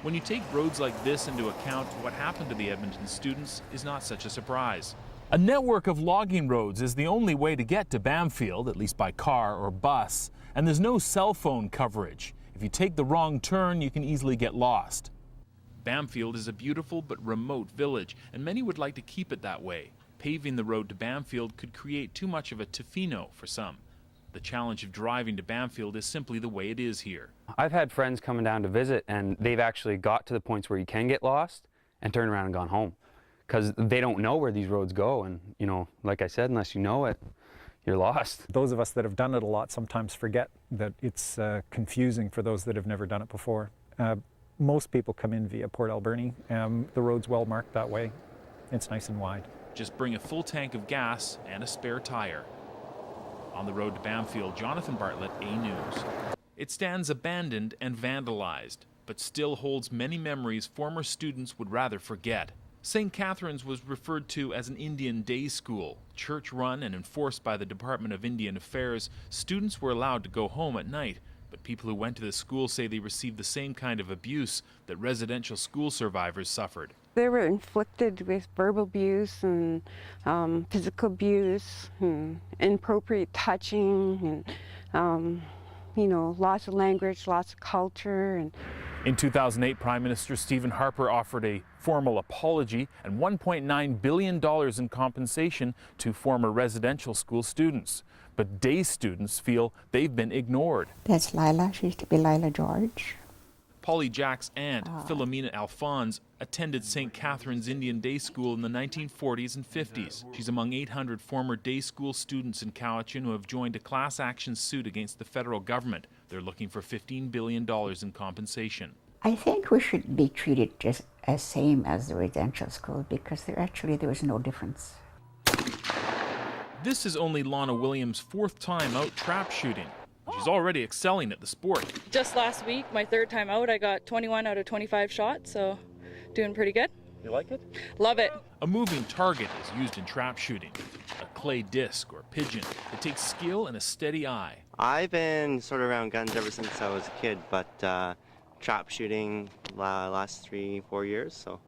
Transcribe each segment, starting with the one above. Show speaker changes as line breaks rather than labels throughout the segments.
When you take roads like this into account, what happened to the Edmonton students is not such a surprise. A network of logging roads is the only way to get to Bamfield, at least by car or bus, and there's no cell phone coverage. If you take the wrong turn, you can easily get lost. Bamfield is a beautiful but remote village, and many would like to keep it that way. Paving the road to Bamfield could create too much of a Tofino for some. The challenge of driving to Bamfield is simply the way it is here.
I've had friends coming down to visit, and they've actually got to the points where you can get lost and turned around and gone home because they don't know where these roads go. And, you know, like I said, unless you know it, you're lost.
Those of us that have done it a lot sometimes forget that it's confusing for those that have never done it before. Most people come in via Port Alberni. The road's well marked that way. It's nice and wide.
Just bring a full tank of gas and a spare tire. On the road to Bamfield, Jonathan Bartlett, A News. It stands abandoned and vandalized, but still holds many memories former students would rather forget. St. Catherine's was referred to as an Indian day school. Church-run and enforced by the Department of Indian Affairs, students were allowed to go home at night, but people who went to the school say they received the same kind of abuse that residential school survivors suffered.
They were inflicted with verbal abuse and physical abuse, and inappropriate touching, and you know, lots of language, lots of culture. And
in 2008, Prime Minister Stephen Harper offered a formal apology and $1.9 billion in compensation to former residential school students. But day students feel they've been ignored.
That's Lila. She used to be Lila George.
Polly Jack's aunt, Philomena Alphonse, attended St. Catherine's Indian Day School in the 1940s and 50s. She's among 800 former day school students in Cowichan who have joined a class action suit against the federal government. They're looking for $15 billion in compensation.
I think we should be treated just as same as the residential school because there was no difference.
This is only Lana Williams' fourth time out trap shooting. She's already excelling at the sport.
Just last week, my third time out, I got 21 out of 25 shots, so doing pretty good.
You like it?
Love it.
A moving target is used in trap shooting. A clay disc or pigeon. It takes skill and a steady eye.
I've been sort of around guns ever since I was a kid, but trap shooting last 3-4 years, so.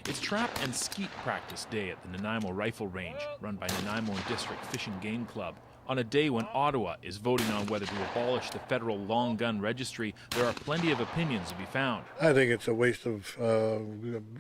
It's trap and skeet practice day at the Nanaimo Rifle Range, run by Nanaimo and District Fish and Game Club. On a day when Ottawa is voting on whether to abolish the federal long gun registry, there are plenty of opinions to be found.
I think it's a waste of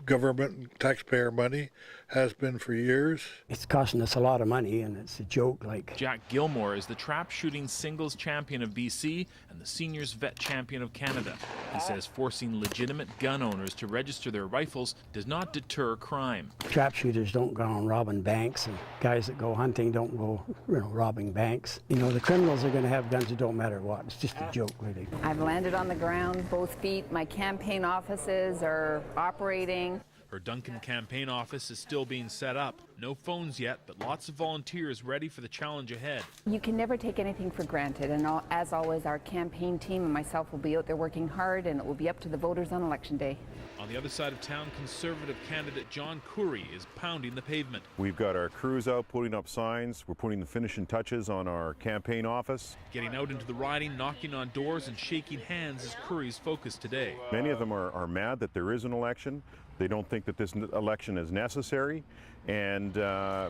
government taxpayer money, has been for years.
It's costing us a lot of money and it's a joke. Like
Jack Gilmore is the trap shooting singles champion of BC and the seniors vet champion of Canada. He says forcing legitimate gun owners to register their rifles does not deter crime.
Trap shooters don't go on robbing banks, and guys that go hunting don't go, robbing banks. You know, the criminals are going to have guns, it don't matter what. It's just a joke, really.
I've landed on the ground, both feet. My campaign offices are operating.
Her Duncan campaign office is still being set up. No phones yet, but lots of volunteers ready for the challenge ahead.
You can never take anything for granted, and as always, our campaign team and myself will be out there working hard, and it will be up to the voters on Election Day.
On the other side of town, Conservative candidate John Curry is pounding the pavement.
We've got our crews out putting up signs. We're putting the finishing touches on our campaign office.
Getting out into the riding, knocking on doors, and shaking hands is Curry's focus today.
Many of them are mad that there is an election. They don't think that this election is necessary, and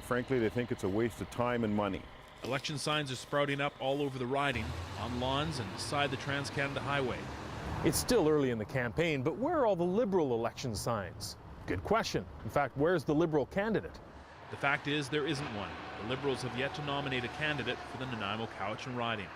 frankly, they think it's a waste of time and money.
Election signs are sprouting up all over the riding, on lawns and beside the Trans-Canada Highway.
It's still early in the campaign, but where are all the Liberal election signs? Good question. In fact, where's the Liberal candidate?
The fact is, there isn't one. The Liberals have yet to nominate a candidate for the Nanaimo Cowichan riding.